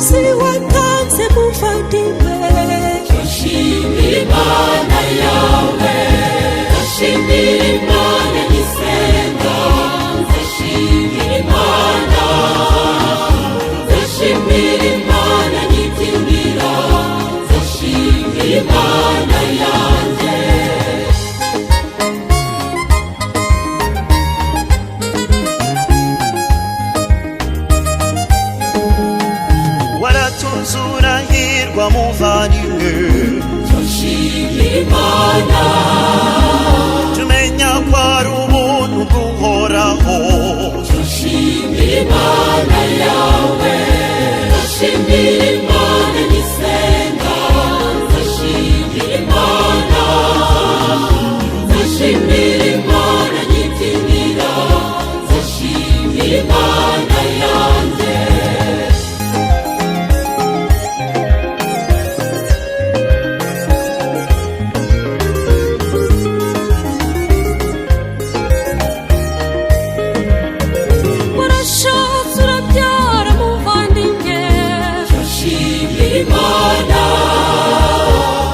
umuzi watanze muvandimwe. Ndashimira Imana yawe, ndashimira Imana nyisenga, ndashimira Imana, ndashimira Imana nyibyinira, ndashimira Imana yanjye. waratunze urahirwa muvandimwe. Ndashimira Imana, tumenya ko ari ubuntu bw'uhoraho. ndashimira Imana yawe, ndashimira Imana nyisenga, ndashimira Imana, ndashimira Imana nyibyinira, ndashimira Imana yanjye. Warashatse urabyara muvandimwe. Ndashimira Imana,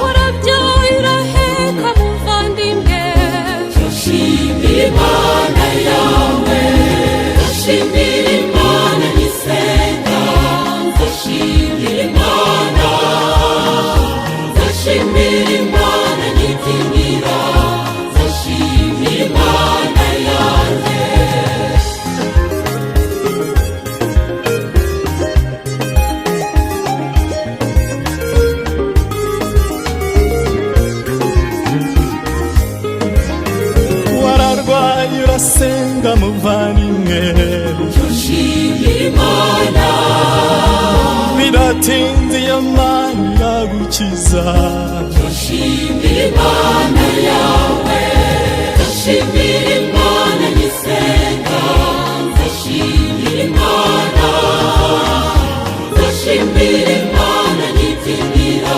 Warabyaye uraheka muvandimwe. ndashimira Imana yawe, ndashimira Imana nyisenga, ndashimira Imana, ndashimira Imana nyibyinira, ndashimira Imana yanjye. wararwaye urasenga muvandimwe. Ndashimira Imana, biratinze iyo Mana iragukiza. ndashimira Imana yawe, ndashimira Imana nyisenga, ndashimira Imana, ndashimira Imana nyibyinira,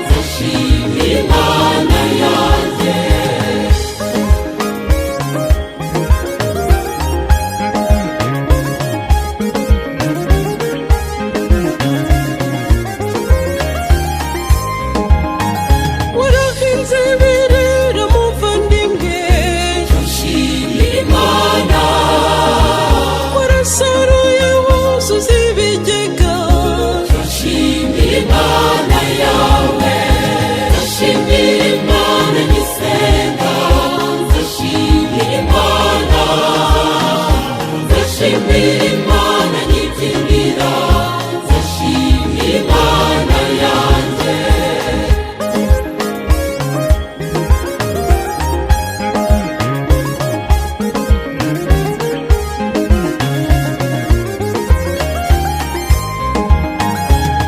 ndashimira Imana yanjye. Warahinze birera muvandimwe. Ndashimira Imana, Warasaruye wuzuza ibigega. ndashimira Imana yawe, ndashimira Imana nyisenga, ndashimira Imana, ndashimira Imana nyibyinira, ndashimira Imana yanjye.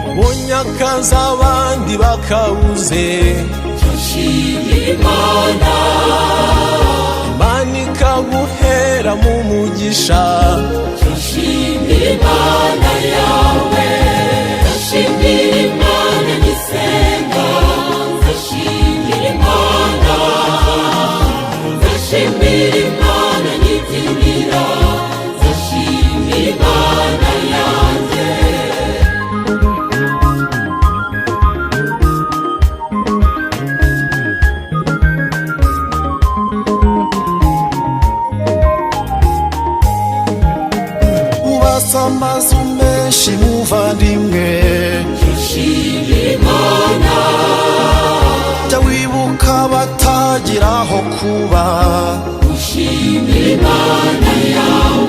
ubonye akazi abandi bakabuze. Ndashimira Imana, Imana ikaguhera mu mugisha. ndashimira Imana yawe, ndashimira Imana nyisenga, ndashimira Imana, ndashimira Imana nyibyinira, ndashimira Imana yanjye. ubasa amazu menshi muvandimwe. Ndashimira Imana, jya wibuka abatagira aho kuba. ndashimira Imana yawe,